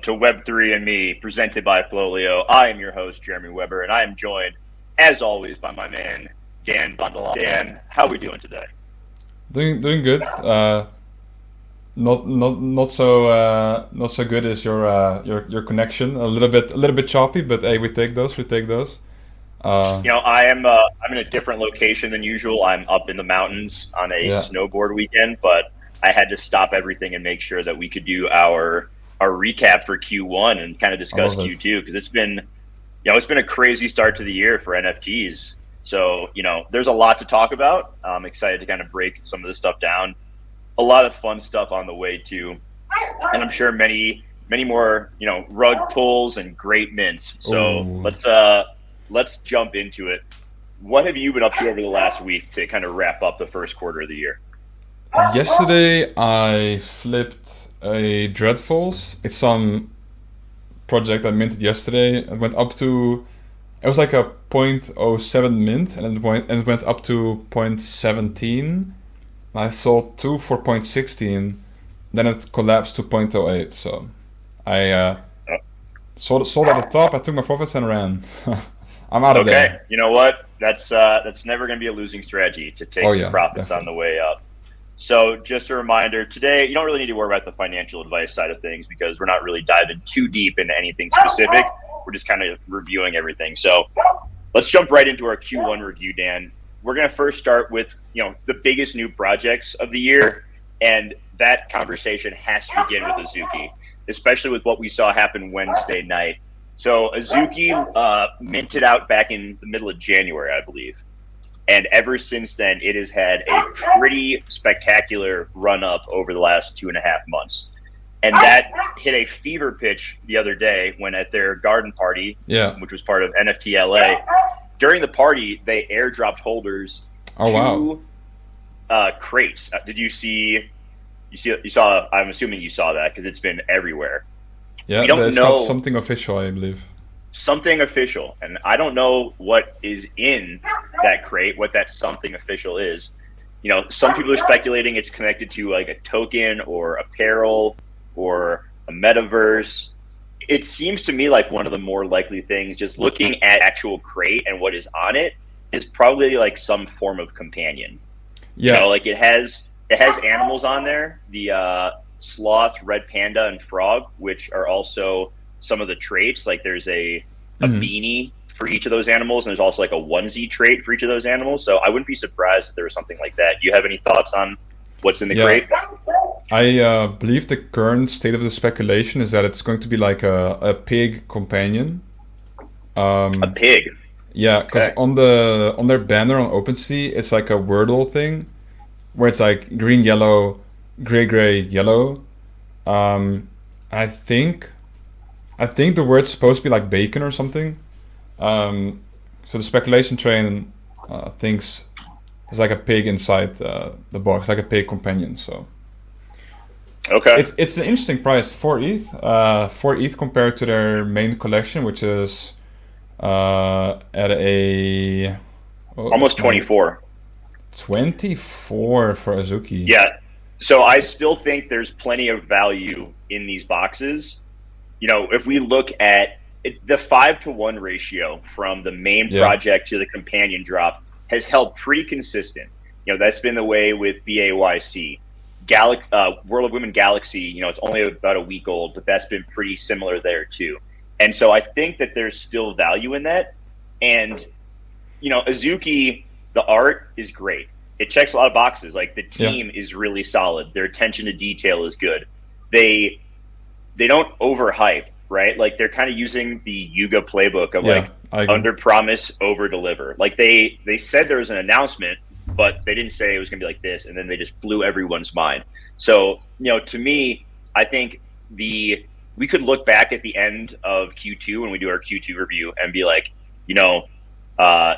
to Web3 and Me, presented by FLOLiO. I am your host, Jeremy Weber, and I am joined, as always, by my man, Dan Bundle. Dan, how are we doing today? Doing good. Not so good as your connection. A little bit choppy, but hey, we take those. We take those. Uh, I'm in a different location than usual. I'm up in the mountains on a yeah, snowboard weekend, but I had to stop everything and make sure that we could do our recap for Q1 and kind of I discuss love it. Q2 because it's been a crazy start to the year for NFTs. So, there's a lot to talk about. I'm excited to kind of break some of this stuff down. A lot of fun stuff on the way too, and I'm sure many more rug pulls and great mints. So Oh, let's jump into it. What have you been up to over the last week to kind of wrap up the first quarter of the year? yesterday I flipped a Dreadfuls. It's some project I minted yesterday. It went up to. It was like a point oh 0.07 mint, and it went up to 0.17. I sold two for 0.16. Then it collapsed to point oh 0.08. So I sold at the top. I took my profits and ran. I'm out of Okay, there. you know what? That's never going to be a losing strategy to take Oh some yeah, profits on definitely. the way up. So just a reminder, today you don't really need to worry about the financial advice side of things because we're not really diving too deep into anything specific. We're just kind of reviewing everything. So let's jump right into our Q1 review, Dan. We're going to first start with, the biggest new projects of the year, and that conversation has to begin with Azuki, especially with what we saw happen Wednesday night. So Azuki minted out back in the middle of January, I believe. And ever since then, it has had a pretty spectacular run up over the last 2.5 months. And that hit a fever pitch the other day when at their garden party, Yeah. which was part of NFT LA, during the party, they airdropped holders Oh wow. two crates. Did you see? You saw? I'm assuming you saw that because it's been everywhere. We Yeah, don't it's called know something official, I believe. something official, and I don't know what is in that crate, what that something official is. Some people are speculating it's connected to like a token or apparel or a metaverse. It seems to me like one of the more likely things, just looking at actual crate and what is on it, is probably like some form of companion. Yeah. Like it has animals on there, the sloth, red panda, and frog, which are also some of the traits. Like there's a hmm beanie for each of those animals, and there's also like a onesie trait for each of those animals. So I wouldn't be surprised if there was something like that. Do you have any thoughts on what's in the Yeah. crate? I believe the current state of the speculation is that it's going to be like a pig companion. A Um, pig. yeah, because Okay. on their banner on OpenSea, it's like a Wordle thing where it's like green, yellow, gray, yellow. Um, I think I think the word's supposed to be like bacon or something. Um, so the speculation train thinks there's like a pig inside the box, like a pig companion. So Okay. it's an interesting price for ETH. For ETH compared to their main collection, which is at a what's Almost my 24. 24 for Azuki. Yeah. So I still think there's plenty of value in these boxes. If we look at the 5-to-1 ratio from the main Yeah, project to the companion drop has held pretty consistent. That's been the way with BAYC. World of Women Galaxy, it's only about a week old, but that's been pretty similar there too. And so I think that there's still value in that. And, Azuki, the art is great. It checks a lot of boxes. Like the yeah, team is really solid. Their attention to detail is good. They they don't overhype, right? Like they're kind of using the Yuga playbook of yeah. like I agree. under promise, over deliver. Like they said there was an announcement, but they didn't say it was going to be like this, and then they just blew everyone's mind. So to me, I think we could look back at the end of Q2 when we do our Q2 review and be like, uh,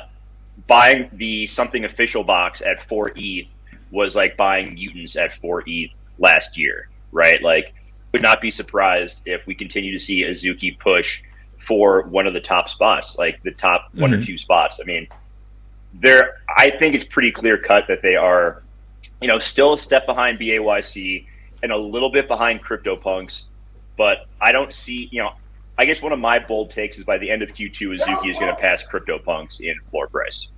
buying the something official box at 4 ETH was like buying mutants at 4 ETH last year, right? Like, would not be surprised if we continue to see Azuki push for one of the top spots, like the top one or hmm two spots. I mean, I think it's pretty clear cut that they are, still a step behind BAYC and a little bit behind CryptoPunks. but I don't see, I guess one of my bold takes is by the end of Q2, Azuki is going to pass CryptoPunks in floor price.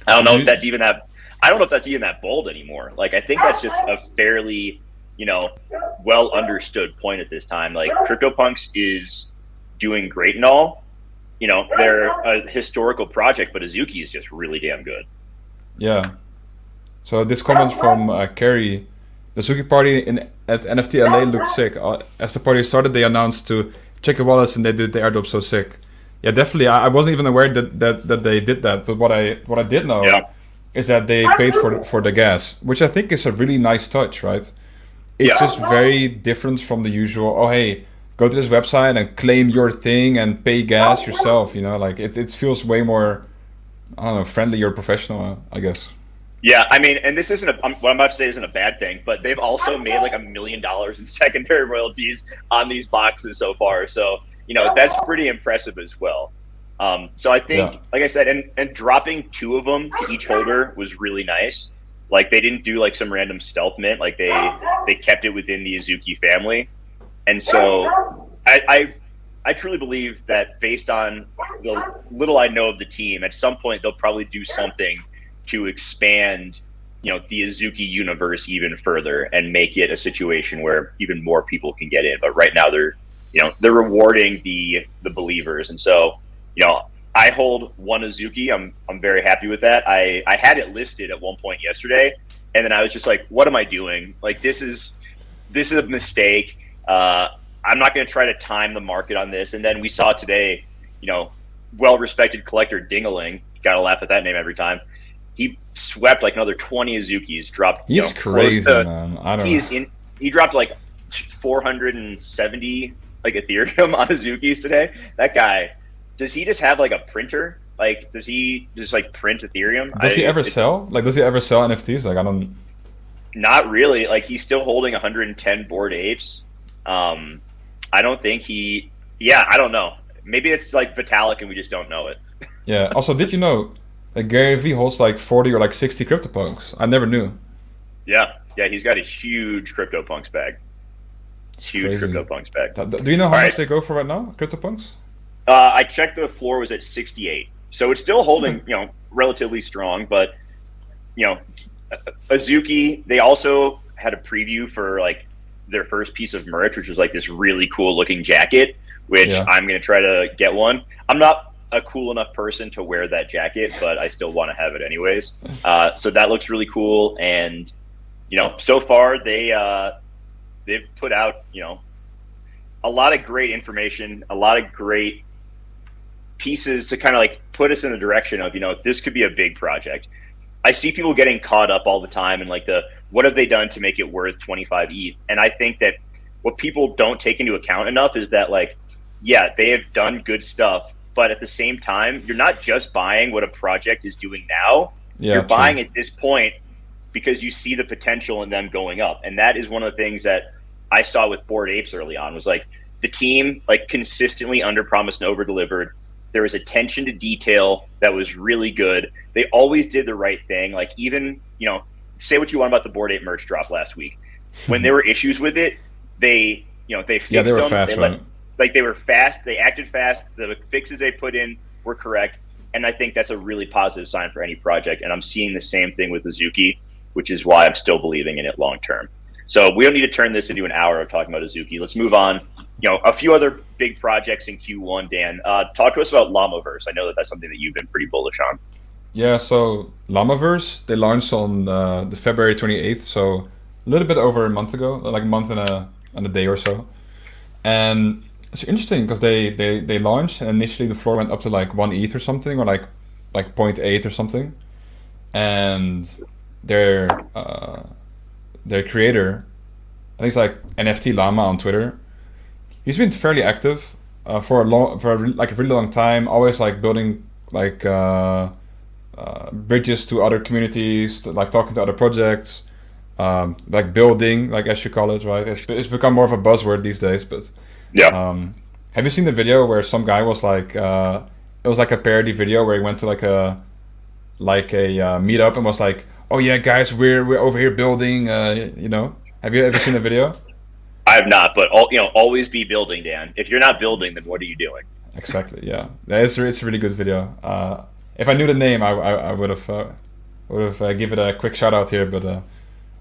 I don't know if that's even that. I don't know if that's even that bold anymore. Like, I think that's just a fairly, well understood point at this time. Like, CryptoPunks is doing great and all. They're a historical project, but Azuki is just really damn good. Yeah. So this comment from Carrie, the Azuki party at NFT LA looked sick. As the party started, they announced to check your wallets, and they did the airdrop so sick. Yeah, definitely. I wasn't even aware that they did that, but what I did know is that they paid for the gas, which I think is a really nice touch, right? It's just very different from the usual. Oh, hey, go to this website and claim your thing and pay gas yourself. Like it feels way more, I don't know, friendly or professional, I guess. Yeah, I mean, and this isn't what I'm about to say isn't a bad thing, but they've also made like $1 million in secondary royalties on these boxes so far. So, that's pretty impressive as well. So I think, like I said, and dropping 2 of them to each holder was really nice. Like, they didn't do like some random stealth mint. Like, they kept it within the Azuki family. And so I truly believe that based on the little I know of the team, at some point they'll probably do something to expand, the Azuki universe even further and make it a situation where even more people can get in. But right now they're rewarding the believers. And so, I hold 1 Azuki. I'm very happy with that. I had it listed at one point yesterday, and then I was just like, what am I doing? Like, this is a mistake. I'm not going to try to time the market on this. And then we saw today, well-respected collector Dingaling, got to laugh at that name every time. He swept like another 20 Azukis, dropped. He's crazy, man. I don't know. He dropped like 470 like Ethereum on Azukis today. That guy, does he just have like a printer? Like, does he just like print Ethereum? Does he ever sell? Like, does he ever sell NFTs? Like, I don't. Not really. Like, he's still holding 110 Bored Apes. I don't think he. Yeah, I don't know. Maybe it's like Vitalik and we just don't know it. Yeah. Also, did you know that Gary Vee holds like 40 or like 60 CryptoPunks? I never knew. Yeah, he's got a huge CryptoPunks bag. Huge CryptoPunks bag. Do you know how much they go for right now, CryptoPunks? I checked the floor was at 68, so it's still holding, relatively strong. But, Azuki, they also had a preview for like their first piece of merch, which was like this really cool looking jacket, which I'm going to try to get one. I'm not a cool enough person to wear that jacket, but I still want to have it anyways. So that looks really cool. And, so far they've put out, a lot of great information, a lot of great pieces to kind of like put us in the direction of, this could be a big project. I see people getting caught up all the time in like what have they done to make it worth 25 ETH? And I think that what people don't take into account enough is that like, yeah, they have done good stuff, but at the same time, you're not just buying what a project is doing now. Yeah, you're buying at this point because you see the potential in them going up. And that is one of the things that I saw with Bored Apes early on was like the team like consistently under-promised and over-delivered. There was attention to detail that was really good. They always did the right thing. Like even, say what you want about the Bored Ape merch drop last week. When there were issues with it, they fixed them. They were fast, right? They were fast. They acted fast. The fixes they put in were correct. And I think that's a really positive sign for any project. And I'm seeing the same thing with Azuki, which is why I'm still believing in it long term. So we don't need to turn this into an hour of talking about Azuki. Let's move on. A few other big projects in Q1, Dan. Talk to us about Llamaverse. I know that that's something that you've been pretty bullish on. Yeah, so Llamaverse, they launched on the February 28th, so a little bit over a month ago, like a month and a day or so. And it's interesting because they launched, and initially the floor went up to like 1 ETH or something, or like 0.8 or something. And their creator, I think it's like NFT Llama on Twitter. He's been fairly active for a really long time. Always like building like bridges to other communities, like talking to other projects, like building, like as you call it, right? It's become more of a buzzword these days. But yeah, have you seen the video where some guy was like, it was like a parody video where he went to like a meetup and was like, "Oh yeah, guys, we're over here building," Have you ever seen the video? I have not, but always be building, Dan. If you're not building, then what are you doing? Exactly. Yeah, it's a really good video. If I knew the name, I would have give it a quick shout out here, but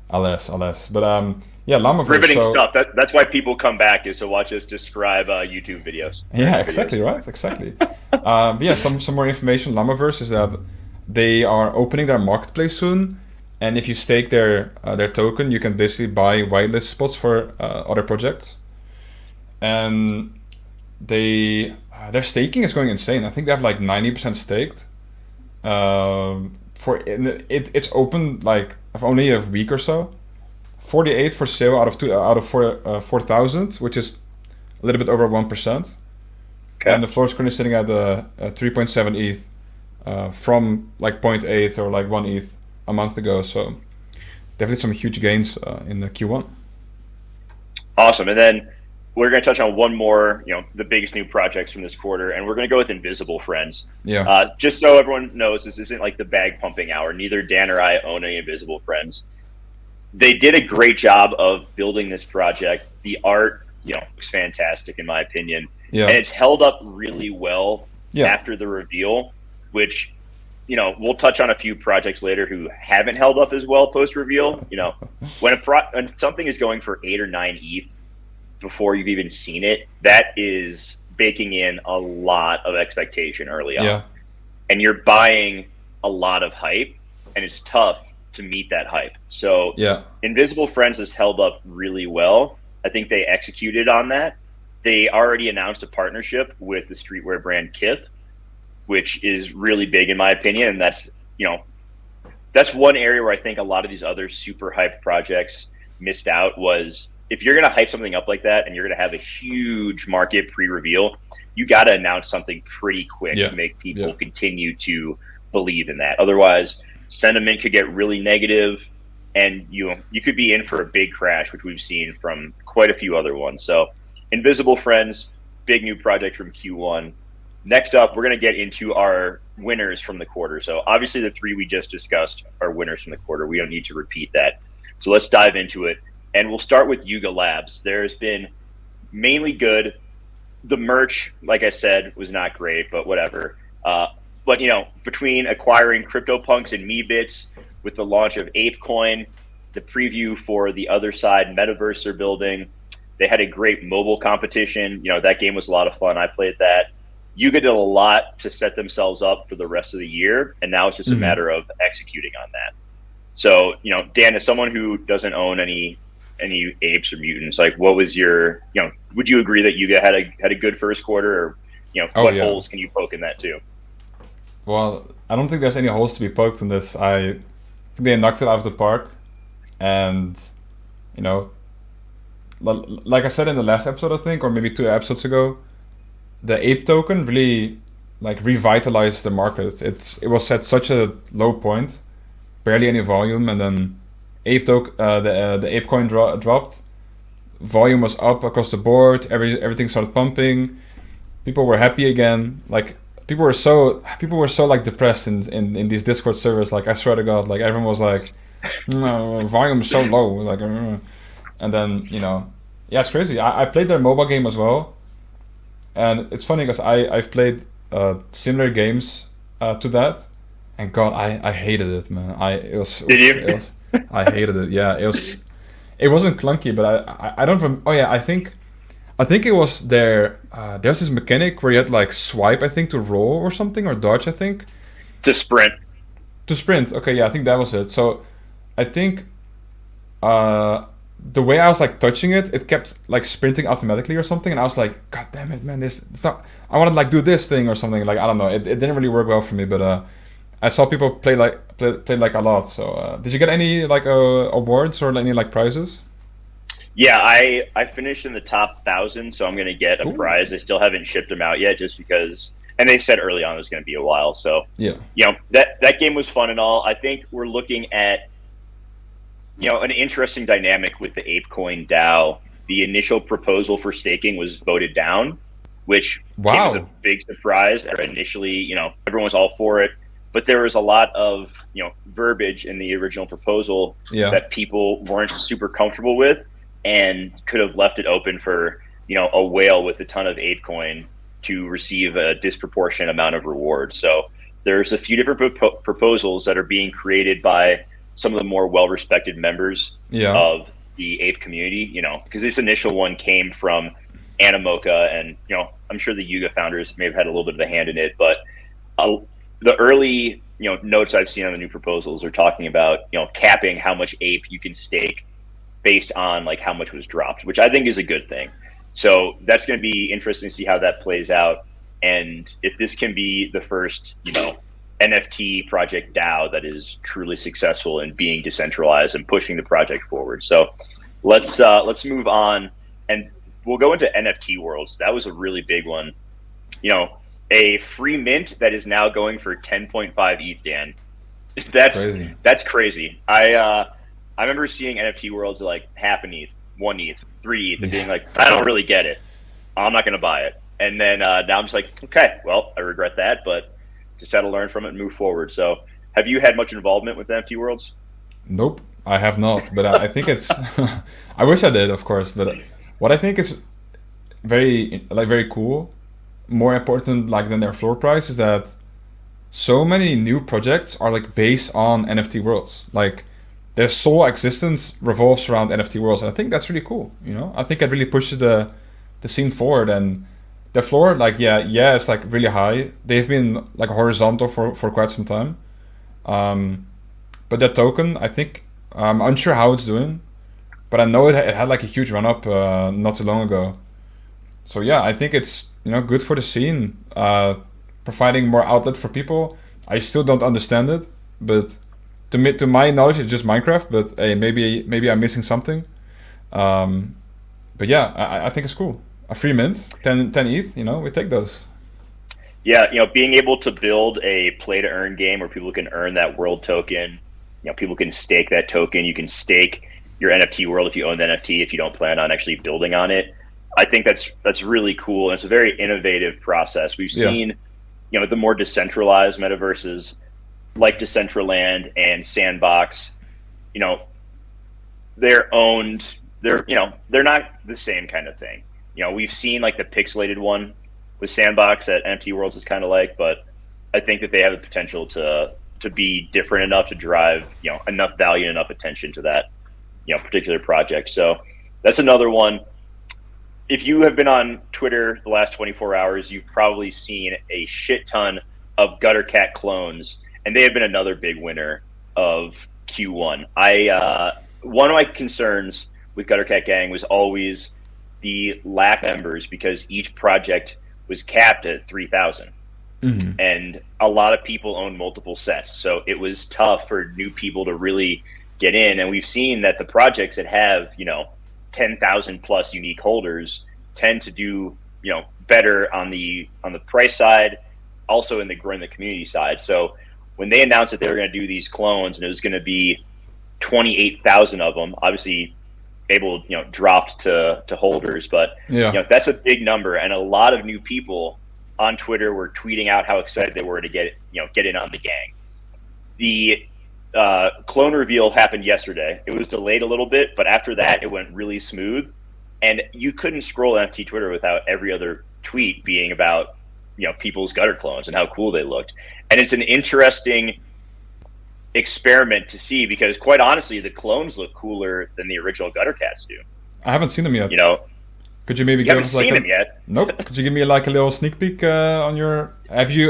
alas. But yeah, Llamaverse. Riveting stuff. That's why people come back, is to watch us describe YouTube videos. Yeah, exactly videos. right, exactly. But yeah, some more information. Llamaverse is that they are opening their marketplace soon, and if you stake their token, you can basically buy whitelist spots for other projects. And their staking is going insane. I think they have like 90% staked. It's open like only a week or so. 48 for sale out of 4,000, which is a little bit over 1%. Okay. And the floor is currently sitting at 3.7 ETH from like 0.8 or like 1 ETH a month ago. So definitely some huge gains in the Q1. Awesome. And then we're going to touch on one more, the biggest new projects from this quarter, and we're going to go with Invisible Friends. Yeah. Just so everyone knows, this isn't like the bag pumping hour. Neither Dan or I own any Invisible Friends. They did a great job of building this project. The art, looks fantastic in my opinion. Yeah. And it's held up really well after the reveal, which, we'll touch on a few projects later who haven't held up as well post-reveal. When something is going for 8 or 9 ETH before you've even seen it, that is baking in a lot of expectation early on. Yeah. And you're buying a lot of hype, and it's tough to meet that hype. So Invisible Friends has held up really well. I think they executed on that. They already announced a partnership with the streetwear brand Kith, which is really big in my opinion. And that's one area where I think a lot of these other super hyped projects missed out. Was if you're going to hype something up like that and you're going to have a huge market pre-reveal, you got to announce something pretty quick to make people continue to believe in that. Otherwise, sentiment could get really negative, and you could be in for a big crash, which we've seen from quite a few other ones. So Invisible Friends, big new project from Q1. Next up, we're going to get into our winners from the quarter. So obviously the 3 we just discussed are winners from the quarter. We don't need to repeat that. So let's dive into it. And we'll start with Yuga Labs. There's been mainly good. The merch, like I said, was not great, but whatever. But, between acquiring CryptoPunks and MeBits, with the launch of ApeCoin, the preview for the other side metaverse they're building, they had a great mobile competition. That game was a lot of fun. I played that. Yuga did a lot to set themselves up for the rest of the year, and now it's just a matter of executing on that. So, Dan, as someone who doesn't own any apes or mutants, like, what was your, would you agree that Yuga had a good first quarter, or, what holes can you poke in that too? Well, I don't think there's any holes to be poked in this. I think they knocked it out of the park, and like I said in the last episode, I think, or maybe 2 episodes ago, the ape token really revitalized the market. It was at such a low point, barely any volume, and then the ape coin dropped. Volume was up across the board. Everything started pumping. People were happy again. People were so depressed in these Discord servers. I swear to God, everyone was like, no, volume is so low. And then it's crazy. I played their mobile game as well, and it's funny because I've played similar games to that, and God, I hated it, man. Did you? I hated it. Yeah, it wasn't clunky, but I don't. Oh yeah, I think it was there's this mechanic where you had swipe, I think, to roll or something, or dodge, I think. To sprint. Okay, yeah, I think that was it. So I think the way I was touching it kept sprinting automatically or something, and I was like, God damn it, man, it's not. I want to do this thing or something. I don't know. It didn't really work well for me, but I saw people play a lot. So did you get any awards or any prizes? Yeah, I finished in the top 1,000, so I'm going to get a prize. They still haven't shipped them out yet, just because, and they said early on it was going to be a while. So that game was fun and all. I think we're looking at an interesting dynamic with the ApeCoin DAO. The initial proposal for staking was voted down, which was a big surprise. Initially, everyone was all for it, but there was a lot of verbiage in the original proposal that people weren't super comfortable with. and could have left it open for, a whale with a ton of ape coin to receive a disproportionate amount of reward. So there's a few different proposals that are being created by some of the more well-respected members of the ape community, because this initial one came from Animoca, and, I'm sure the Yuga founders may have had a little bit of a hand in it, but the early, notes I've seen on the new proposals are talking about, capping how much ape you can stake based on like how much was dropped, which I think is a good thing. So that's going to be interesting to see how that plays out. And if this can be the first, NFT project DAO that is truly successful in being decentralized and pushing the project forward. So let's move on, and we'll go into NFT worlds. That was a really big one. A free mint that is now going for 10.5 ETH, Dan. That's crazy. I remember seeing NFT worlds like half an ETH, 1 ETH, 3 ETH, and being like, I don't really get it. I'm not going to buy it. And then now I'm just like, okay, well, I regret that, but just had to learn from it and move forward. So have you had much involvement with NFT worlds? Nope, I have not. But I think it's, I wish I did, of course. But what I think is very cool, more important than their floor price, is that so many new projects are based on NFT worlds. Their sole existence revolves around NFT worlds, and I think that's really cool. I think it really pushes the scene forward. And the floor, it's really high. They've been horizontal for quite some time. But that token, I think, I'm unsure how it's doing, but I know it had a huge run up not too long ago. So yeah, I think it's good for the scene, providing more outlet for people. I still don't understand it, but to my knowledge, it's just Minecraft. But hey, maybe I'm missing something. But yeah, I think it's cool. A free mint, 10 ETH, we take those. Yeah, being able to build a play-to-earn game where people can earn that world token, people can stake that token. You can stake your NFT world if you own the NFT, if you don't plan on actually building on it. I think that's really cool, and it's a very innovative process. We've seen, the more decentralized metaverses like Decentraland and Sandbox, they're owned. They're not the same kind of thing. We've seen the pixelated one with Sandbox that NFT Worlds is kind of but I think that they have the potential to be different enough to drive, enough value and enough attention to that, particular project. So that's another one. If you have been on Twitter the last 24 hours, you've probably seen a shit ton of Gutter Cat clones, and they have been another big winner of Q1. One of my concerns with Gutter Cat Gang was always the lack of members, because each project was capped at 3,000. Mm-hmm. And a lot of people own multiple sets. So it was tough for new people to really get in. And we've seen that the projects that have, 10,000 plus unique holders tend to do, better on the price side, also in the community side. So when they announced that they were going to do these clones, and it was going to be 28,000 of them, obviously able, dropped to holders, but that's a big number. And a lot of new people on Twitter were tweeting out how excited they were to get in on the gang. The clone reveal happened yesterday. It was delayed a little bit, but after that, it went really smooth. And you couldn't scroll NFT Twitter without every other tweet being about, people's gutter clones and how cool they looked. And it's an interesting experiment to see, because quite honestly, the clones look cooler than the original Gutter Cats do. I haven't seen them yet. Could you maybe give us seen them yet? Nope. Could you give me a little sneak peek on your? Have you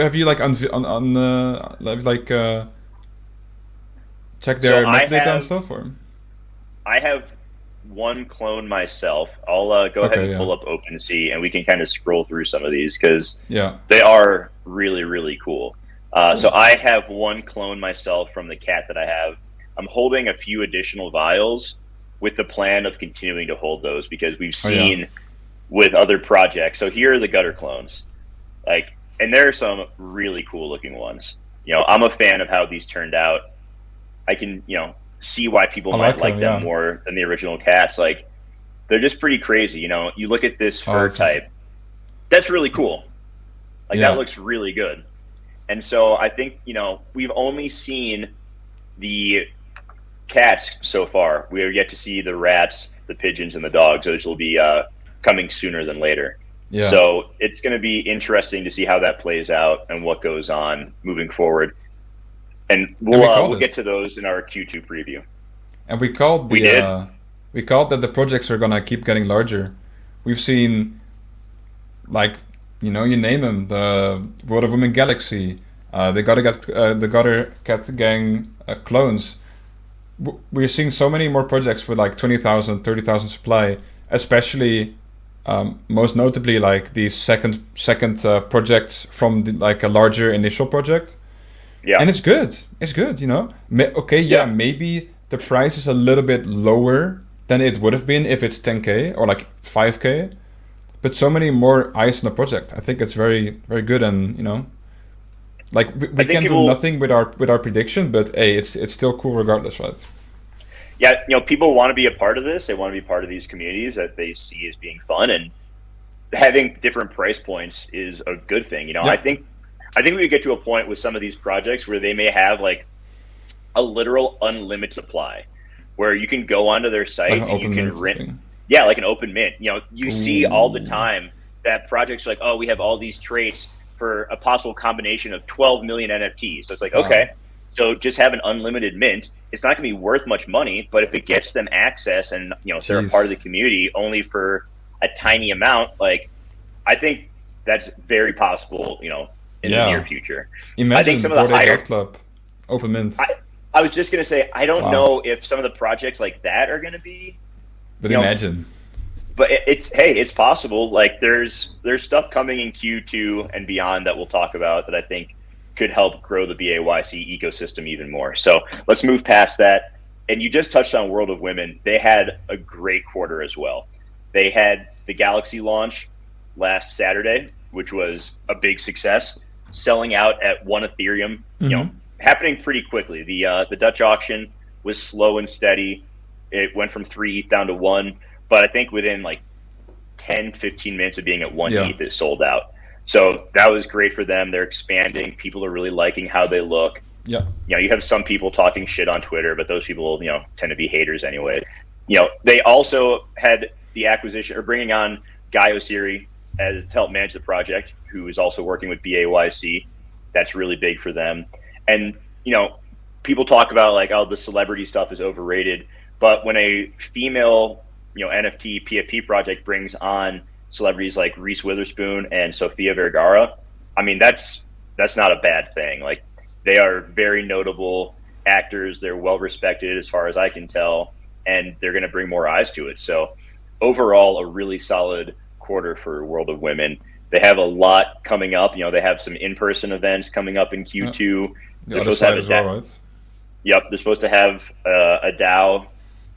checked their metadata and stuff? Or I have one clone myself. I'll go ahead and pull up OpenSea, and we can kind of scroll through some of these, because they are really, really cool. So I have one clone myself from the cat that I have. I'm holding a few additional vials with the plan of continuing to hold those, because we've seen with other projects. So here are the gutter clones, and there are some really cool looking ones. I'm a fan of how these turned out. I can, see why people might like them more than the original cats. They're just pretty crazy. You look at this fur type, that's really cool. That looks really good. And so I think, we've only seen the cats so far. We are yet to see the rats, the pigeons, and the dogs. Those will be coming sooner than later. Yeah. So it's going to be interesting to see how that plays out and what goes on moving forward. And we'll get to those in our Q2 preview. And we called that the projects are gonna keep getting larger. We've seen, like, you name them, the World of Women Galaxy, the Gutter Cat Gang clones. We're seeing so many more projects with like 20,000, 30,000 supply, especially most notably like these second projects from like a larger initial project. Yeah. And it's good. It's good, maybe the price is a little bit lower than it would have been if it's 10K or like 5K, but so many more eyes on the project. I think it's very, very good, and like we can do nothing with our prediction, but hey, it's still cool regardless, right? Yeah, people want to be a part of this. They want to be part of these communities that they see as being fun, and having different price points is a good thing. Yeah. I think we get to a point with some of these projects where they may have like a literal unlimited supply, where you can go onto their site like and you can rent. Thing. Yeah, like an open mint. You see all the time that projects are like, oh, we have all these traits for a possible combination of 12 million NFTs. So it's like, okay, so just have an unlimited mint. It's not going to be worth much money, but if it gets them access and they're a part of the community only for a tiny amount, like I think that's very possible. In the near future. Imagine I think some of the higher club open mint. I was just going to say, I don't know if some of the projects like that are going to be. But imagine. But it's possible. Like there's stuff coming in Q2 and beyond that we'll talk about that I think could help grow the BAYC ecosystem even more. So let's move past that. And you just touched on World of Women. They had a great quarter as well. They had the Galaxy launch last Saturday, which was a big success, selling out at 1 Ethereum, happening pretty quickly. The Dutch auction was slow and steady. It went from 3 ETH down to 1, but I think within like 10, 15 minutes of being at 1 ETH, it sold out. So that was great for them. They're expanding. People are really liking how they look. Yeah. You have some people talking shit on Twitter, but those people, tend to be haters anyway. They also had the acquisition or bringing on Guy Osiri as to help manage the project, who is also working with BAYC. That's really big for them. And, people talk about like, oh, the celebrity stuff is overrated. But when a female, NFT PFP project brings on celebrities like Reese Witherspoon and Sofia Vergara, I mean, that's not a bad thing. Like, they are very notable actors. They're well respected as far as I can tell, and they're going to bring more eyes to it. So overall, a really solid quarter for World of Women. They have a lot coming up. They have some in-person events coming up in Q2. The other side as well, right? Yep, they're supposed to have a DAO.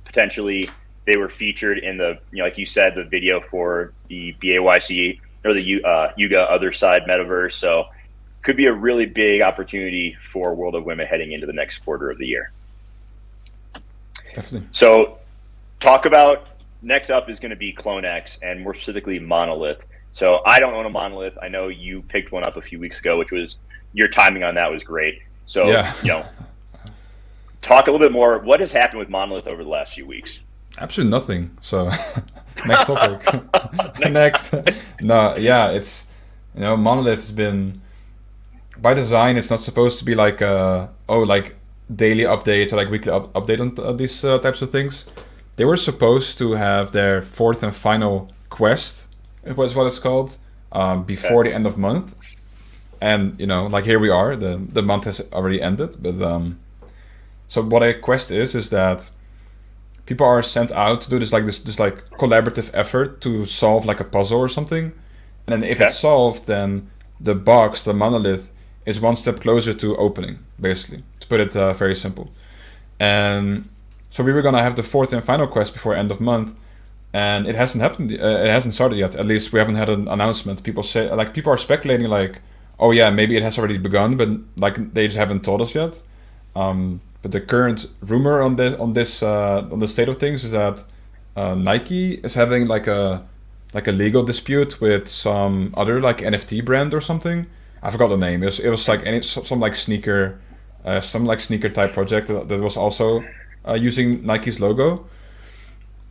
Potentially, they were featured in the, like you said, the video for the BAYC or the Yuga Other Side metaverse. So could be a really big opportunity for World of Women heading into the next quarter of the year. Definitely. So next up is going to be CloneX, and more specifically Monolith. So I don't own a Monolith. I know you picked one up a few weeks ago, which was, your timing on that was great. So, talk a little bit more. What has happened with Monolith over the last few weeks? Absolutely nothing. So next topic. Next. No, yeah, it's, Monolith has been, by design, it's not supposed to be like daily updates or like weekly update on these types of things. They were supposed to have their 4th and final quest, it was what it's called, before the end of month. And, like here we are, the month has already ended. But so what a quest is that people are sent out to do this collaborative effort to solve like a puzzle or something. And then if it's solved, then the box, the monolith, is one step closer to opening, basically, to put it very simple. And so we were gonna have the 4th and final quest before end of month, and it hasn't happened. It hasn't started yet. At least we haven't had an announcement. People are speculating like, oh yeah, maybe it has already begun, but like they just haven't told us yet. But the current rumor on the state of things is that Nike is having like a legal dispute with some other like NFT brand or something. I forgot the name. It was like some sneaker type project that was also using Nike's logo.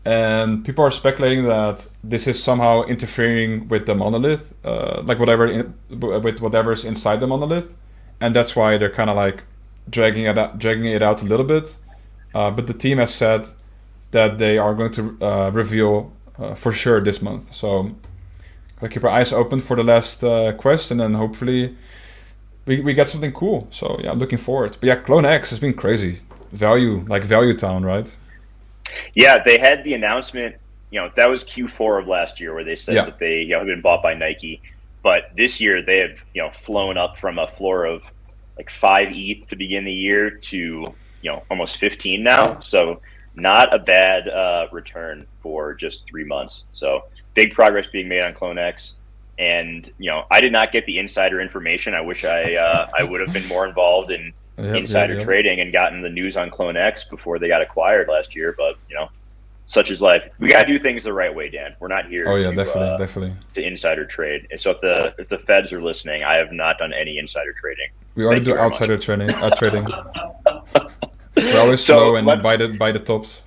And people are speculating that this is somehow interfering with the monolith, like with whatever's inside the monolith, and that's why they're kind of like dragging it out a little bit. But the team has said that they are going to reveal for sure this month. So gotta keep our eyes open for the last quest, and then hopefully we get something cool. So yeah, I'm looking forward. But yeah, Clone X has been crazy. Value Town, right? Yeah, they had the announcement, that was Q4 of last year where they said that they had been bought by Nike. But this year they have, flown up from a floor of like 5 ETH to begin the year to, almost 15 now. So not a bad return for just 3 months. So big progress being made on Clone X. And, I did not get the insider information. I wish I would have been more involved in insider trading and gotten the news on Clone X before they got acquired last year, but such is life. We gotta do things the right way, Dan. We're not here definitely to insider trade. And so if the feds are listening, I have not done any insider trading. We already do outsider trading. We're always slow and buy the tops.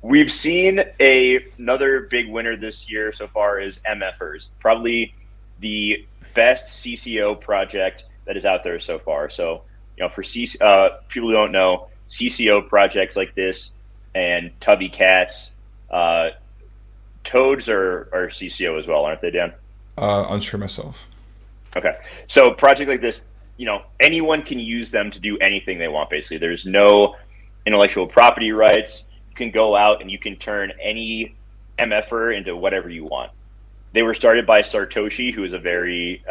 We've seen another big winner this year so far is MFers, probably the best CCO project that is out there so far. So, for people who don't know, CCO projects like this and Tubby Cats, Toads are CCO as well, aren't they, Dan? Unsure myself. Okay. So projects like this, anyone can use them to do anything they want, basically. There's no intellectual property rights. You can go out and you can turn any MFer into whatever you want. They were started by Sartoshi, who is a very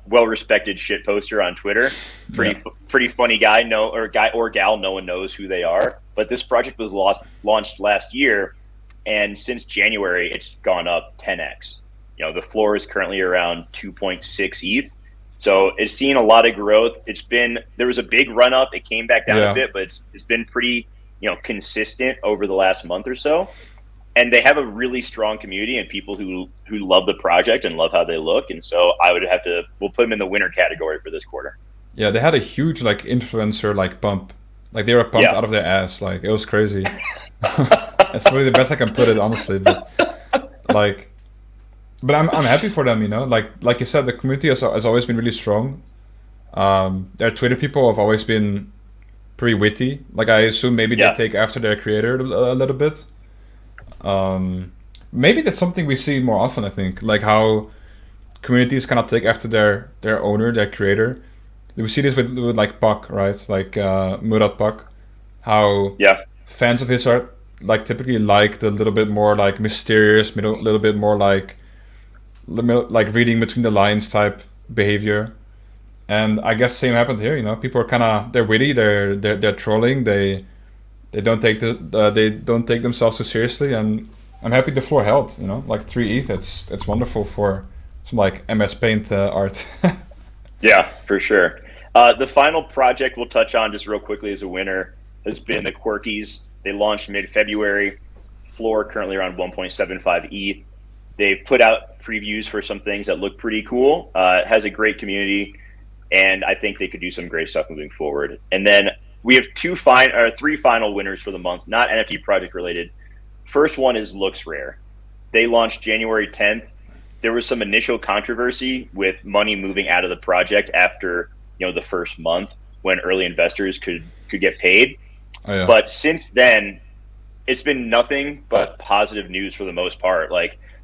well-respected shit poster on Twitter. Pretty funny guy, guy or gal. No one knows who they are. But this project was launched last year, and since January, it's gone up 10x. The floor is currently around 2.6 ETH. So it's seen a lot of growth. There was a big run up. It came back down a bit, but it's been pretty consistent over the last month or so. And they have a really strong community and people who love the project and love how they look. And so we'll put them in the winner category for this quarter. Yeah, they had a huge influencer bump. They were pumped out of their ass. It was crazy. That's probably the best I can put it, honestly. But I'm happy for them, Like you said, the community has always been really strong. Their Twitter people have always been pretty witty. I assume maybe they take after their creator a little bit. Maybe that's something we see more often, I think, how communities kind of take after their owner, their creator. We see this with Puck, right? Murat Puck, how fans of his are typically the little bit more mysterious, little bit more reading between the lines type behavior. And I guess same happened here. People are they're witty, they're trolling, they don't take themselves too seriously, and I'm happy the floor held. 3 ETH. It's wonderful for some MS Paint art. Yeah, for sure. The final project we'll touch on just real quickly as a winner has been the Quirkies. They launched mid-February. Floor currently around 1.75 ETH. They've put out previews for some things that look pretty cool. It has a great community, and I think they could do some great stuff moving forward. And then we have 3 final winners for the month, not NFT project related. First one is Looks Rare. They launched January 10th. There was some initial controversy with money moving out of the project after the first month when early investors could get paid. Oh, yeah. But since then, it's been nothing but positive news for the most part.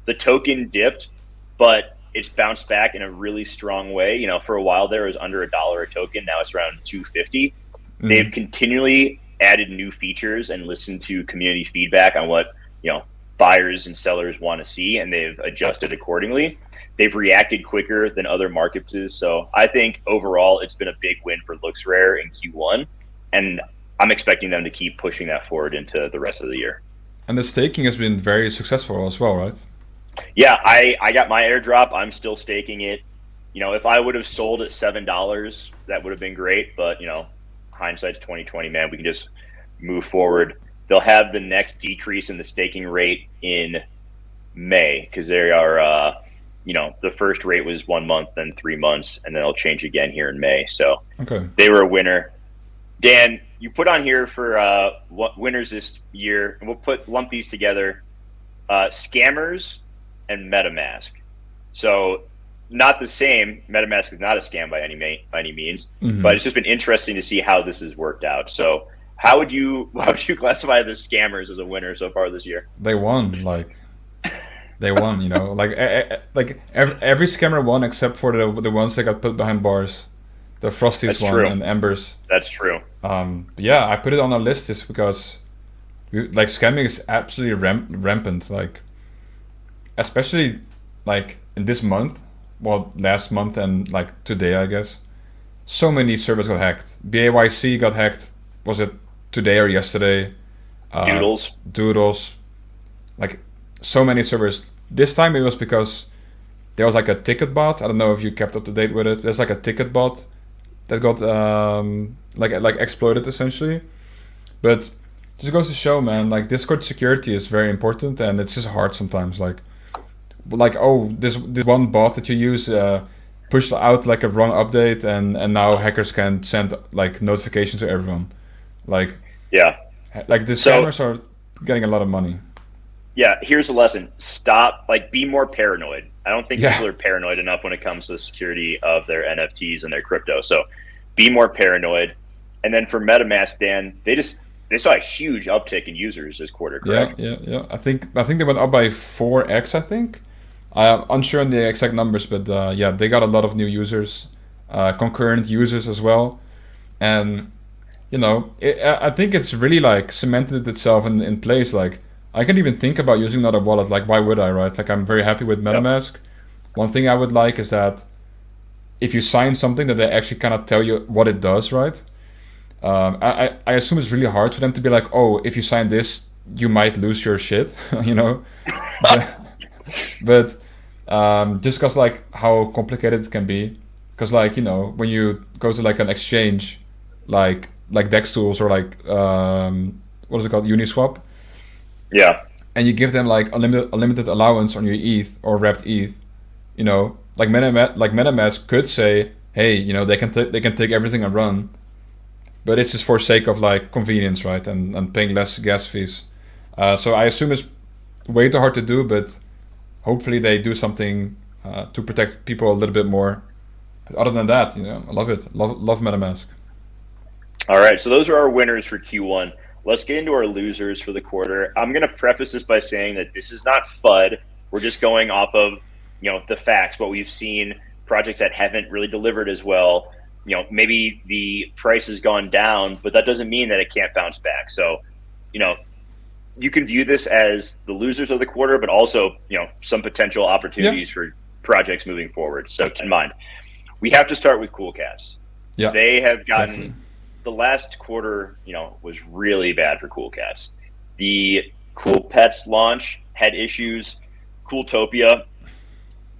The token dipped, but it's bounced back in a really strong way. For a while there, it was under $1 a token. Now it's around $2.50. They've continually added new features and listened to community feedback on what buyers and sellers want to see, and they've adjusted accordingly. They've reacted quicker than other marketplaces, so I think overall it's been a big win for Looks Rare in Q1, and I'm expecting them to keep pushing that forward into the rest of the year. And the staking has been very successful as well, right? Yeah, I got my airdrop. I'm still staking it. If I would have sold at $7, that would have been great, but hindsight's 2020, man. We can just move forward. They'll have the next decrease in the staking rate in May because they are, the first rate was 1 month, then 3 months, and then it'll change again here in May. So okay. They were a winner. Dan, you put on here for what winners this year, and we'll lump these together: scammers and Metamask. So not the same. Metamask is not a scam by any means, but it's just been interesting to see how this has worked out. So how would you classify the scammers as a winner so far this year? They won, they won. You know, like every scammer won except for the ones that got put behind bars. The Frosties won and Embers. That's true. Yeah, I put it on our list just because, like, scamming is absolutely rampant. Like, especially like in this month, well, last month and like today, I guess. So many servers got hacked. BAYC got hacked. Was it today or yesterday? Doodles. Like, so many servers. This time it was because there was like a ticket bot. I don't know if you kept up to date with it. There's like a ticket bot that got like exploited essentially. But just goes to show, man, like Discord security is very important, and it's just hard sometimes. Like oh, this one bot that you use pushed out like a wrong update, and now hackers can send like notifications to everyone. Like, yeah, like the scammers are getting a lot of money. Yeah, here's a lesson: stop, like, be more paranoid. I don't think people are paranoid enough when it comes to the security of their NFTs and their crypto. So be more paranoid. And then for MetaMask, Dan, they saw a huge uptick in users this quarter, correct? Yeah. I think they went up by 4x, I think. I'm unsure on the exact numbers, but yeah, they got a lot of new users, concurrent users as well. And, you know, I think it's really like cemented itself in place. Like, I can't even think about using another wallet. Like, why would I, right? Like, I'm very happy with MetaMask. Yep. One thing I would like is that if you sign something, that they actually kind of tell you what it does, right? I assume it's really hard for them to be like, oh, if you sign this, you might lose your shit, you know? but just because, like, how complicated it can be. Because, like, you know, when you go to, like, an exchange, like Dex Tools or, like, what is it called? Uniswap. Yeah. And you give them like unlimited allowance on your ETH or wrapped ETH, you know, like MetaMask could say, hey, you know, they can take everything and run, but it's just for sake of like convenience, right, and paying less gas fees. So I assume it's way too hard to do, but hopefully they do something to protect people a little bit more. But other than that, you know, I love it. Love MetaMask. All right, so those are our winners for Q1. Let's get into our losers for the quarter. I'm going to preface this by saying that this is not FUD. We're just going off of, you know, the facts, what we've seen, projects that haven't really delivered as well. You know, maybe the price has gone down, but that doesn't mean that it can't bounce back. So, you know, you can view this as the losers of the quarter, but also, you know, some potential opportunities for projects moving forward. So keep in mind, we have to start with Cool Cats. Yeah, they have gotten... Definitely. The last quarter, you know, was really bad for Cool Cats. The Cool Pets launch had issues. Cooltopia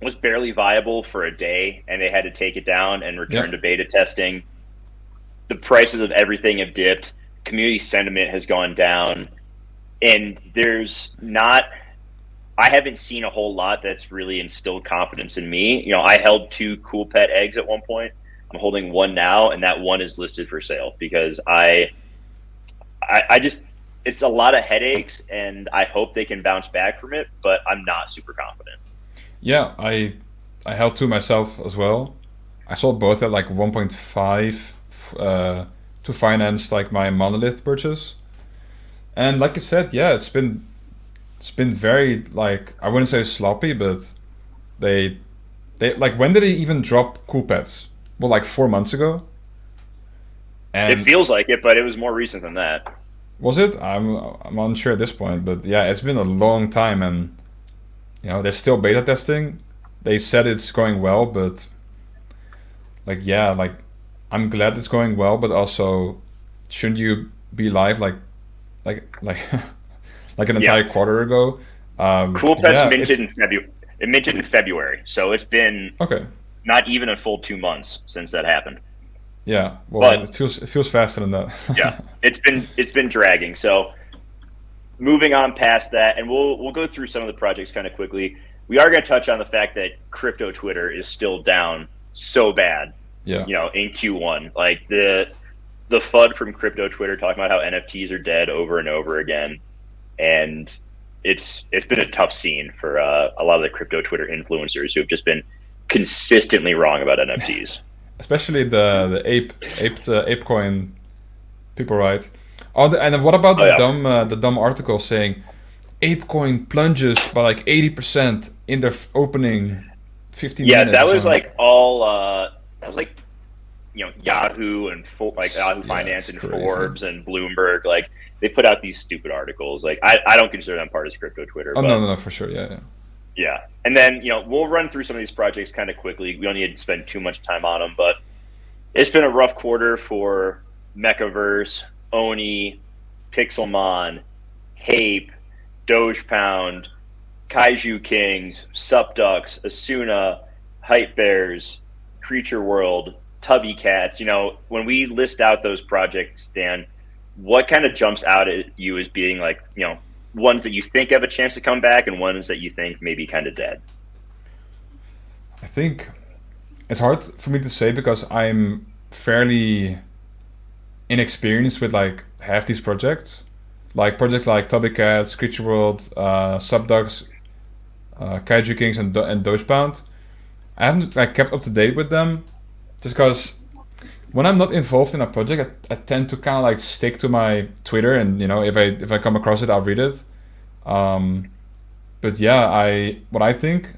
was barely viable for a day, and they had to take it down and return to beta testing. The prices of everything have dipped. Community sentiment has gone down. And I haven't seen a whole lot that's really instilled confidence in me. You know, I held 2 Cool Pet eggs at one point. I'm holding 1 now, and that 1 is listed for sale because I just, it's a lot of headaches, and I hope they can bounce back from it, but I'm not super confident. Yeah, I held 2 myself as well. I sold both at like 1.5 to finance like my monolith purchase. And like you said, yeah, it's been very, like, I wouldn't say sloppy, but they like, when did they even drop Cool Pets? Well, like 4 months ago. And it feels like it, but it was more recent than that. Was it? I'm unsure at this point, but yeah, it's been a long time, and you know, they're still beta testing. They said it's going well, but like, yeah, like, I'm glad it's going well, but also, shouldn't you be live like like an entire quarter ago? Cool Pets minted in February. It minted in February, so it's been not even a full 2 months since that happened. Yeah, well, but it feels faster than that. Yeah, it's been dragging. So moving on past that, and we'll go through some of the projects kind of quickly. We are going to touch on the fact that crypto Twitter is still down so bad. Yeah, you know, in Q1, like the the FUD from crypto Twitter talking about how NFTs are dead over and over again, and it's been a tough scene for a lot of the crypto Twitter influencers who have just been consistently wrong about NFTs. Especially the ApeCoin people, right? Oh, and what about the dumb article saying ApeCoin plunges by like 80% in their opening 15 minutes? Yeah, that was like all. That was like, Yahoo and Yahoo Finance and crazy. Forbes and Bloomberg. Like, they put out these stupid articles. Like, I don't consider them part of crypto Twitter. Oh, but, no, for sure. Yeah. Yeah. And then, we'll run through some of these projects kind of quickly. We don't need to spend too much time on them, but it's been a rough quarter for Mechaverse, Oni, Pixelmon, Hape, Dogepound, Kaiju Kings, Supducks, Asuna, Hype Bears, Creature World, Tubby Cats. When we list out those projects, Dan, what kind of jumps out at you as being like, ones that you think have a chance to come back and ones that you think may be kind of dead? I think it's hard for me to say because I'm fairly inexperienced with like half these projects. Like projects like Tubby Cats, Creature World, Subducks, Kaiju Kings, and Dogepound. I haven't like kept up to date with them, just because when I'm not involved in a project, I tend to kind of like stick to my Twitter, and if I come across it, I'll read it. But yeah, what I think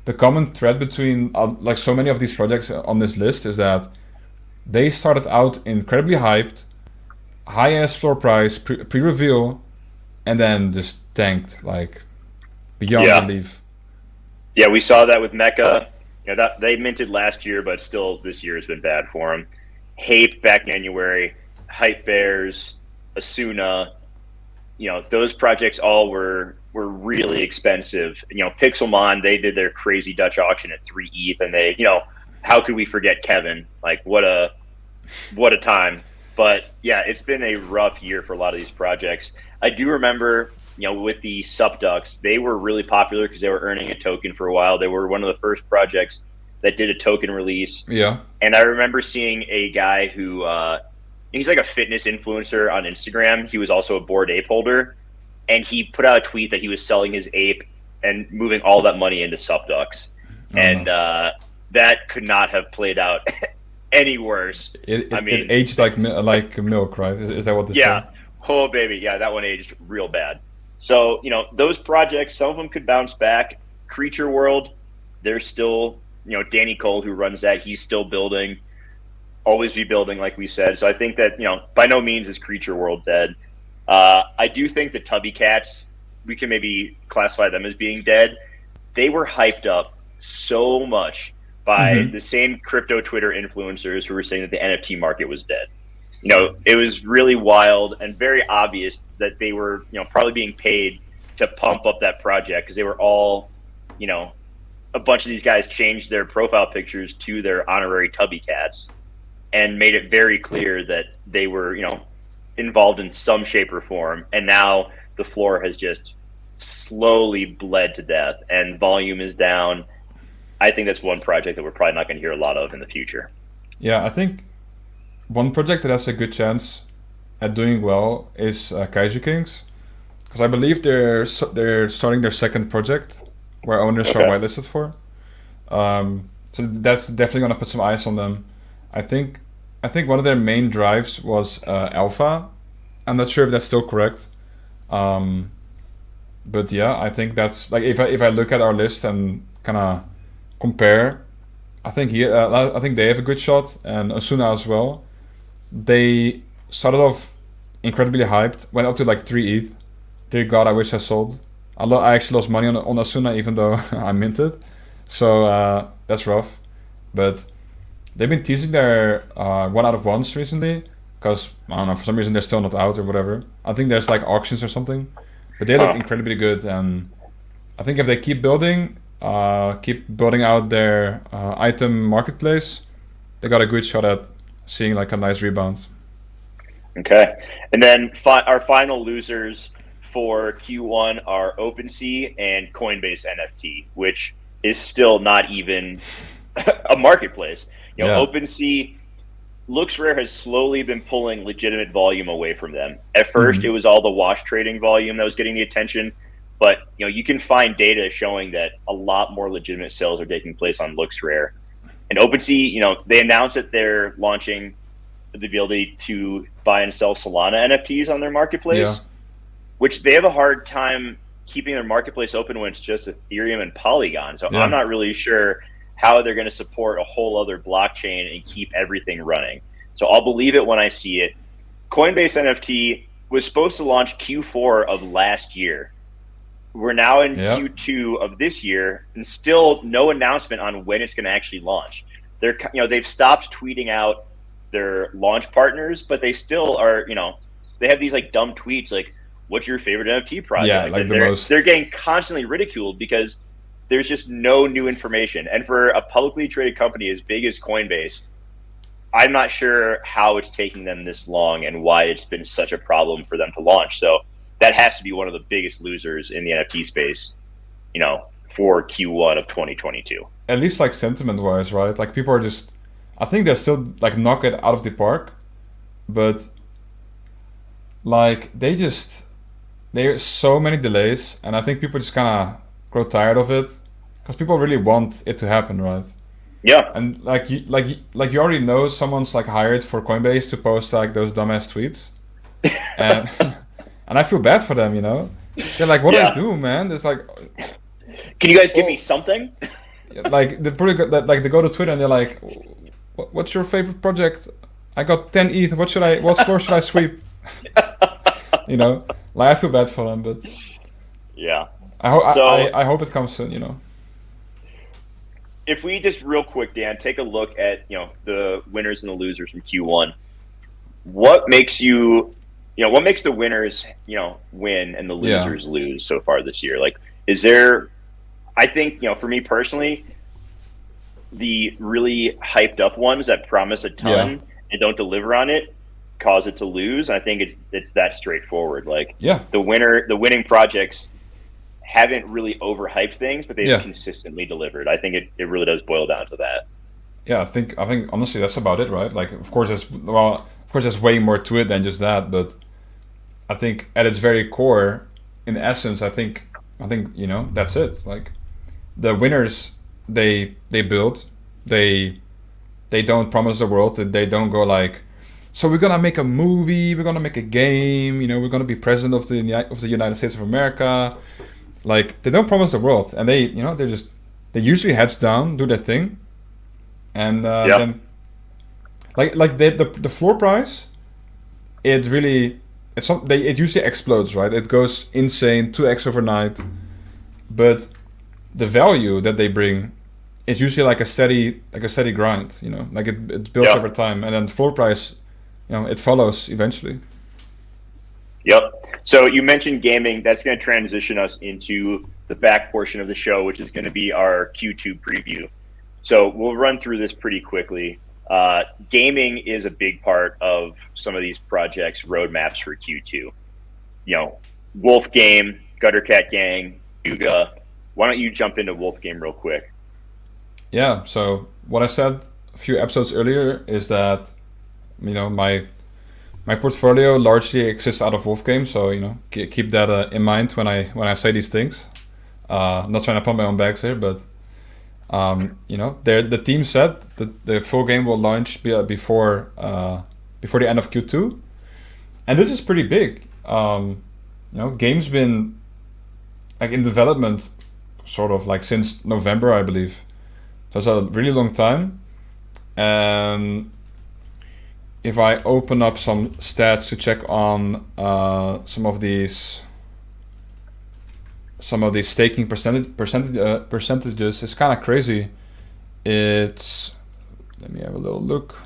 the common thread between like so many of these projects on this list is that they started out incredibly hyped, high ass floor price, pre-reveal, and then just tanked like beyond belief. Yeah, we saw that with Mecha. That they minted last year, but still this year has been bad for them. Hape back in January, Hype Bears, Asuna. Those projects all were really expensive. Pixelmon, they did their crazy Dutch auction at 3 ETH, and they, how could we forget Kevin? Like, what a time. But yeah, it's been a rough year for a lot of these projects. I do remember, with the Supducks, they were really popular because they were earning a token for a while. They were one of the first projects that did a token release. Yeah. And I remember seeing a guy who, he's like a fitness influencer on Instagram. He was also a Bored Ape holder. And he put out a tweet that he was selling his ape and moving all that money into Supducks. And that could not have played out any worse. It aged like milk, right? Is that what this? Yeah. Oh, baby. Yeah, that one aged real bad. So, those projects, some of them could bounce back. Creature World, they're still, Danny Cole, who runs that, he's still building, always be building, like we said. So I think that, by no means is Creature World dead. I do think the Tubby Cats, we can maybe classify them as being dead. They were hyped up so much by the same crypto Twitter influencers who were saying that the NFT market was dead. It was really wild and very obvious that they were, probably being paid to pump up that project because they were all, a bunch of these guys changed their profile pictures to their honorary Tubby Cats and made it very clear that they were, involved in some shape or form. And now the floor has just slowly bled to death and volume is down. I think that's one project that we're probably not going to hear a lot of in the future. Yeah, I think one project that has a good chance at doing well is Kaiju Kings, because I believe they're starting their second project where owners are whitelisted for. So that's definitely going to put some eyes on them. I think one of their main drives was alpha. I'm not sure if that's still correct, but yeah, I think that's like if I look at our list and kind of compare, I think they have a good shot, and Asuna as well. They started off incredibly hyped, went up to like 3 ETH. Dear God, I wish I sold. I actually lost money on Asuna even though I minted. So that's rough. But they've been teasing their 1 out of 1s recently because, I don't know, for some reason they're still not out or whatever. I think there's like auctions or something. But they look incredibly good, and I think if they keep building out their item marketplace, they got a good shot at seeing like a nice rebound. Okay. And then our final losers for Q1 are OpenSea and Coinbase NFT, which is still not even a marketplace. OpenSea LooksRare has slowly been pulling legitimate volume away from them. At first, Mhm. it was all the wash trading volume that was getting the attention, but you can find data showing that a lot more legitimate sales are taking place on LooksRare. And OpenSea, they announced that they're launching the ability to buy and sell Solana NFTs on their Yeah. marketplace, which they have a hard time keeping their marketplace open when it's just Ethereum and Polygon. So I'm Yeah. not really sure how they're going to support a whole other blockchain and keep everything running. So I'll believe it when I see it. Coinbase NFT was supposed to launch Q4 of last year. We're now in Yeah. Q2 of this year, and still no announcement on when it's going to actually launch. They've stopped tweeting out their launch partners, but they still are, they have these like dumb tweets like, "What's your favorite NFT project?" Yeah, like and the most. they're getting constantly ridiculed because there's just no new information. And for a publicly traded company as big as Coinbase, I'm not sure how it's taking them this long and why it's been such a problem for them to launch. So that has to be one of the biggest losers in the NFT space, for Q1 of 2022. At least like sentiment wise, right? Like people are just, I think they still like knock it out of the park, but like there's so many delays, and I think people just kind of grow tired of it because people really want it to happen, right? Yeah. And like you already know someone's like hired for Coinbase to post like those dumbass tweets, and and I feel bad for them, They're like, what do I Yeah. do, man? It's like, Can you guys give me something? like they probably like they go to Twitter and they're like, what's your favorite project? I got 10 ETH. What floor should I sweep? Like I feel bad for them, but Yeah. I hope So I hope it comes soon. if we just real quick, Dan, take a look at the winners and the losers from Q1. What makes what makes the winners win and the Yeah. losers lose so far this year? Like, is there? I think for me personally, the really hyped up ones that promise a ton and don't deliver on it cause it to lose. And I think it's that straightforward. Like Yeah. the winning projects haven't really overhyped things, but they've Yeah. consistently delivered. I think it really does boil down to that. Yeah, I think honestly that's about it, right? Like of course there's way more to it than just that, but I think at its very core, in essence, I think that's it. Like the winners, they build, they don't promise the world, they don't go like, so we're gonna make a movie, we're gonna make a game, we're gonna be president of the United States of America. Like they don't promise the world, and they usually heads down, do their thing, and Yeah. then like the floor price, it usually explodes, right? It goes insane, 2x overnight, but the value that they bring is usually like a steady grind, like it builds Yeah. over time, and then the floor price, it follows eventually. Yep. So you mentioned gaming. That's going to transition us into the back portion of the show, which is going to be our Q2 preview. So we'll run through this pretty quickly. Gaming is a big part of some of these projects' roadmaps for Q2. Wolf Game, Gutter Cat Gang, Yuga. Why don't you jump into Wolf Game real quick? Yeah. So what I said a few episodes earlier is that my portfolio largely exists out of Wolf Game, so keep that in mind when I say these things. Not trying to pump my own bags here, but the team said that the full game will launch before the end of Q2, and this is pretty big. Game's been like in development, sort of like since November, I believe. So it's a really long time, and if I open up some stats to check on some of these staking percentages, it's kind of crazy. Let me have a little look,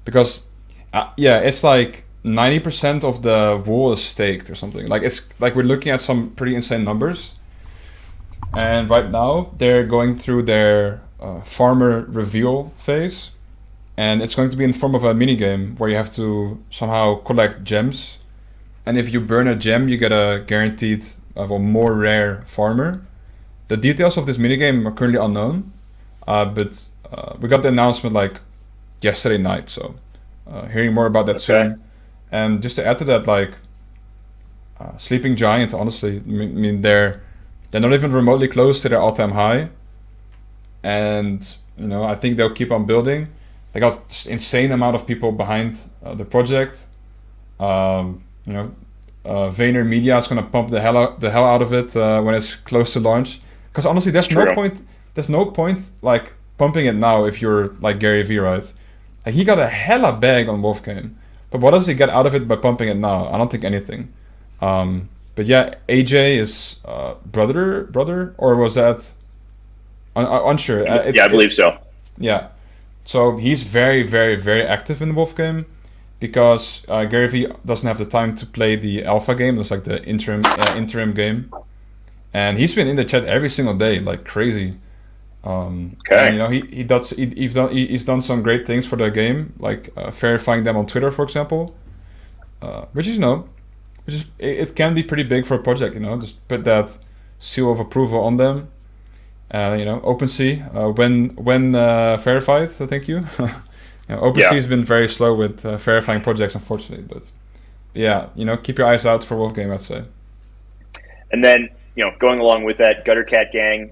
because it's like 90% of the wall is staked or something. Like it's like we're looking at some pretty insane numbers, and right now they're going through their farmer reveal phase. And it's going to be in the form of a mini game where you have to somehow collect gems, and if you burn a gem, you get a guaranteed more rare farmer. The details of this mini game are currently unknown, but we got the announcement like yesterday night. So hearing more about that soon. And just to add to that, like Sleeping Giant, honestly, I mean they're not even remotely close to their all-time high, and I think they'll keep on building. They got just insane amount of people behind the project. Vayner Media is gonna pump the hell out of it when it's close to launch. Because honestly, there's no point. There's no point like pumping it now if you're like Gary Vee, right? Like he got a hella bag on Wolf Game, but what does he get out of it by pumping it now? I don't think anything. But yeah, AJ is brother, or was that? Unsure. I believe so. Yeah, so he's very, very, very active in the Wolf Game because Gary Vee doesn't have the time to play the alpha game. That's like the interim game, and he's been in the chat every single day, like crazy. Okay. And, he's done some great things for the game, like verifying them on Twitter, for example, which is it can be pretty big for a project. Just put that seal of approval on them. OpenSea, when verified, thank you. OpenSea has been very slow with verifying projects, unfortunately. But yeah, keep your eyes out for Wolf Game, I'd say. And then, going along with that, Gutter Cat Gang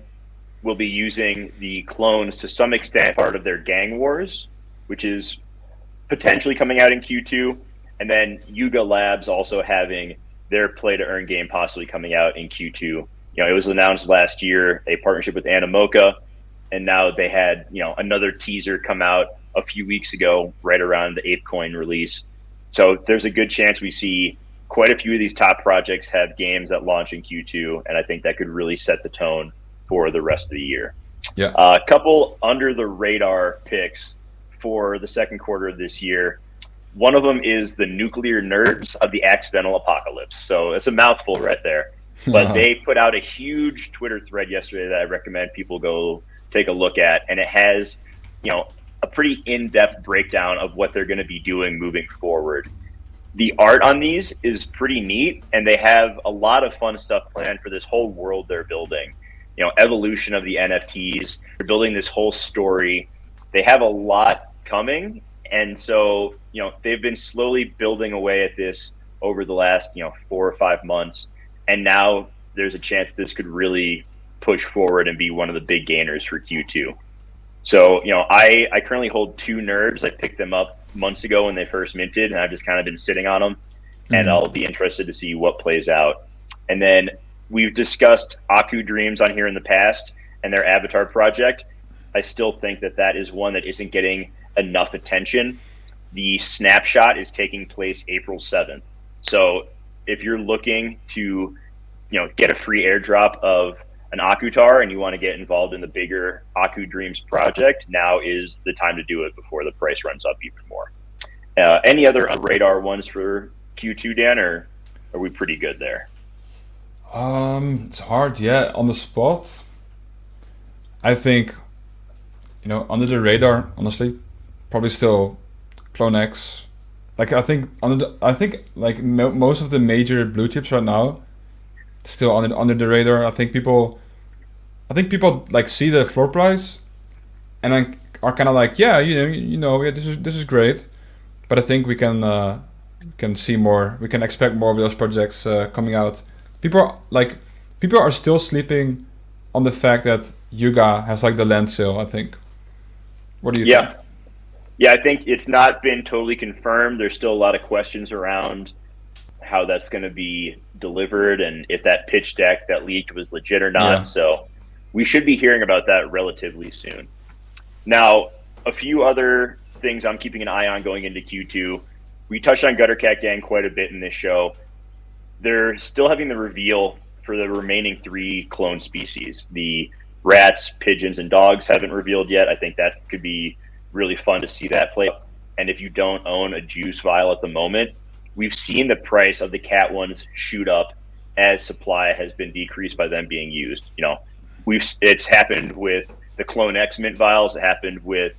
will be using the clones to some extent part of their gang wars, which is potentially coming out in Q2. And then Yuga Labs also having their play to earn game possibly coming out in Q2. It was announced last year, a partnership with Animoca, and now they had, another teaser come out a few weeks ago, right around the ApeCoin release. So there's a good chance we see quite a few of these top projects have games that launch in Q2, and I think that could really set the tone for the rest of the year. Yeah. A couple under the radar picks for the second quarter of this year. One of them is the nuclear nerds of the accidental apocalypse. So it's a mouthful right there. But they put out a huge Twitter thread yesterday that I recommend people go take a look at. And it has, a pretty in-depth breakdown of what they're going to be doing moving forward. The art on these is pretty neat, and they have a lot of fun stuff planned for this whole world they're building. Evolution of the NFTs. They're building this whole story. They have a lot coming. And so, they've been slowly building away at this over the last, 4 or 5 months. And now there's a chance this could really push forward and be one of the big gainers for Q2. So, I currently hold 2 nerds. I picked them up months ago when they first minted, and I've just kind of been sitting on them. Mm-hmm. And I'll be interested to see what plays out. And then we've discussed Aku Dreams on here in the past and their avatar project. I still think that is one that isn't getting enough attention. The snapshot is taking place April 7th. So if you're looking to, get a free airdrop of an Akutar and you want to get involved in the bigger Aku Dreams project, now is the time to do it before the price runs up even more. Any other radar ones for Q2, Dan, or are we pretty good there? It's hard, yeah, on the spot. I think, under the radar, honestly, probably still Clone X. Like I think most of the major blue chips right now still under the radar. I think people like see the floor price and then are kind of like, yeah, this is great, but I think we can see more. We can expect more of those projects coming out. People are still sleeping on the fact that Yuga has like the land sale, I think. What do you think? Yeah, I think it's not been totally confirmed. There's still a lot of questions around how that's going to be delivered and if that pitch deck that leaked was legit or not. Yeah. So we should be hearing about that relatively soon. Now, a few other things I'm keeping an eye on going into Q2. We touched on Gutter Cat Gang quite a bit in this show. They're still having the reveal for the remaining 3 clone species. The rats, pigeons, and dogs haven't revealed yet. I think that could be really fun to see that play. And if you don't own a juice vial at the moment, we've seen the price of the cat ones shoot up as supply has been decreased by them being used. It's happened with the Clone X mint vials. It happened with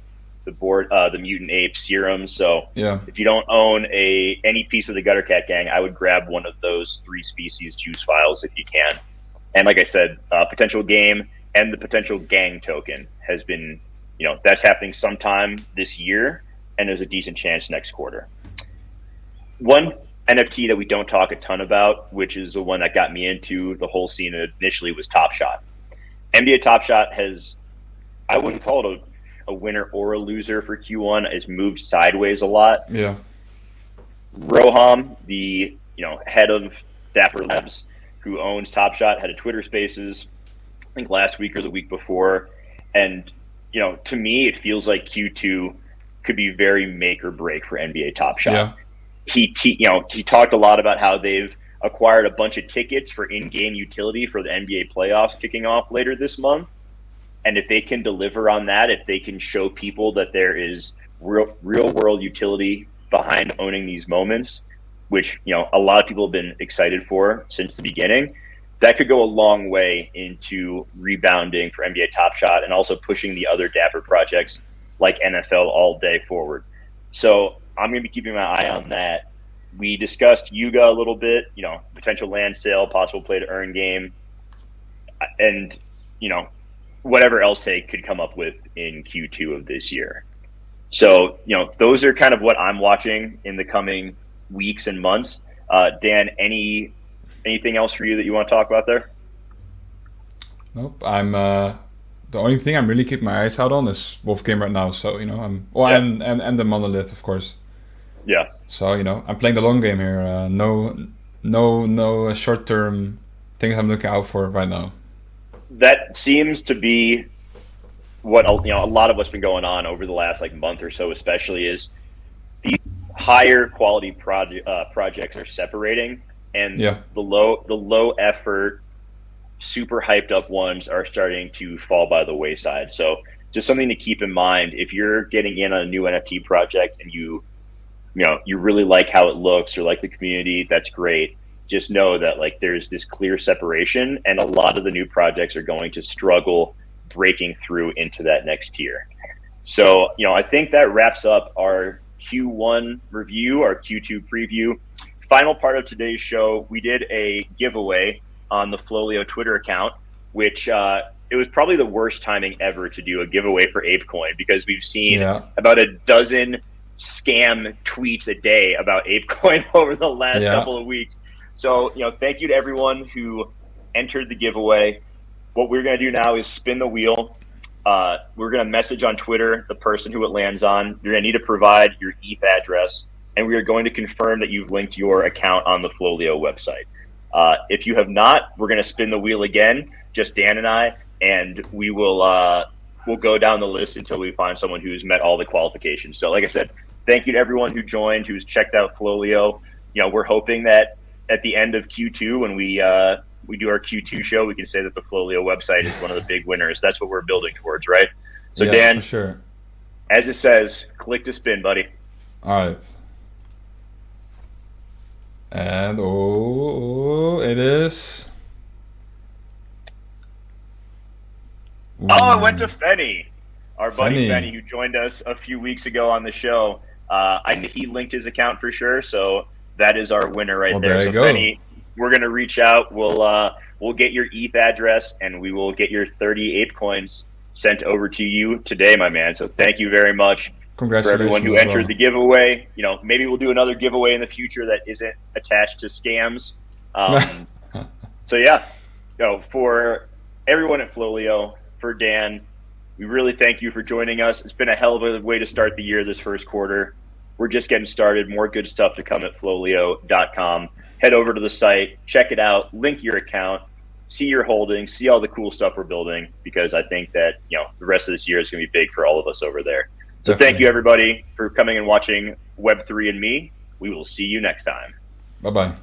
the Mutant Ape serums. So yeah, if you don't own any piece of the Gutter Cat Gang, I would grab one of those 3 species juice vials if you can. And like I said, potential game and the potential gang token has been, that's happening sometime this year. and there's a decent chance next quarter. One NFT that we don't talk a ton about, which is the one that got me into the whole scene initially, was Top Shot. NBA Top Shot has, I wouldn't call it a winner or a loser for Q1. It's moved sideways a lot. Yeah. Roham, the head of Dapper Labs, who owns Top Shot, had a Twitter Spaces, I think last week or the week before, and to me, it feels like Q2 could be very make or break for NBA Top Shot. Yeah. He talked a lot about how they've acquired a bunch of tickets for in-game utility for the NBA playoffs kicking off later this month. And if they can deliver on that, if they can show people that there is real world utility behind owning these moments, which a lot of people have been excited for since the beginning, that could go a long way into rebounding for NBA Top Shot and also pushing the other Dapper projects like NFL all day forward. So I'm going to be keeping my eye on that. We discussed Yuga a little bit, potential land sale, possible play to earn game, and, whatever else they could come up with in Q2 of this year. So, those are kind of what I'm watching in the coming weeks and months. Dan, anything else for you that you want to talk about there? Nope. I'm the only thing I'm really keeping my eyes out on is Wolf Game right now. So and the Monolith, of course. Yeah. So I'm playing the long game here. No short-term things I'm looking out for right now. That seems to be what a lot of what's been going on over the last month or so, especially, is the higher quality projects are separating, and the low effort, super hyped up ones are starting to fall by the wayside. So just something to keep in mind if you're getting in on a new NFT project and you really like how it looks or like the community, that's great. Just know that there's this clear separation, and a lot of the new projects are going to struggle breaking through into that next tier. So, I think that wraps up our Q1 review, our Q2 preview. Final part of today's show, we did a giveaway on the FLOLiO Twitter account, which it was probably the worst timing ever to do a giveaway for ApeCoin, because we've seen about a dozen scam tweets a day about ApeCoin over the last couple of weeks. So, thank you to everyone who entered the giveaway. What we're going to do now is spin the wheel. We're going to message on Twitter the person who it lands on. You're going to need to provide your ETH address, and we are going to confirm that you've linked your account on the FLOLiO website. If you have not, we're going to spin the wheel again, just Dan and I, and we will we'll go down the list until we find someone who's met all the qualifications. So, like I said, thank you to everyone who joined, who's checked out FLOLiO. We're hoping that at the end of Q2, when we do our Q2 show, we can say that the FLOLiO website is one of the big winners. That's what we're building towards, right? So, Dan, for sure. As it says, click to spin, buddy. All right. And it is. Oh, it went to Fenny, our buddy Fenny, who joined us a few weeks ago on the show. He linked his account for sure, so that is our winner right there. So, Fenny, we're gonna reach out. We'll get your ETH address, and we will get your 30 Ape coins sent over to you today, my man. So thank you very much for everyone who entered the giveaway. Maybe we'll do another giveaway in the future that isn't attached to scams. So yeah, for everyone at FLOLiO, for Dan, we really thank you for joining us. It's been a hell of a way to start the year this first quarter. We're just getting started. More good stuff to come at FLOLiO.com. Head over to the site, check it out, link your account, see your holdings, see all the cool stuff we're building, because I think that the rest of this year is going to be big for all of us over there. So Definitely. Thank you, everybody, for coming and watching Web3 and Me. We will see you next time. Bye-bye.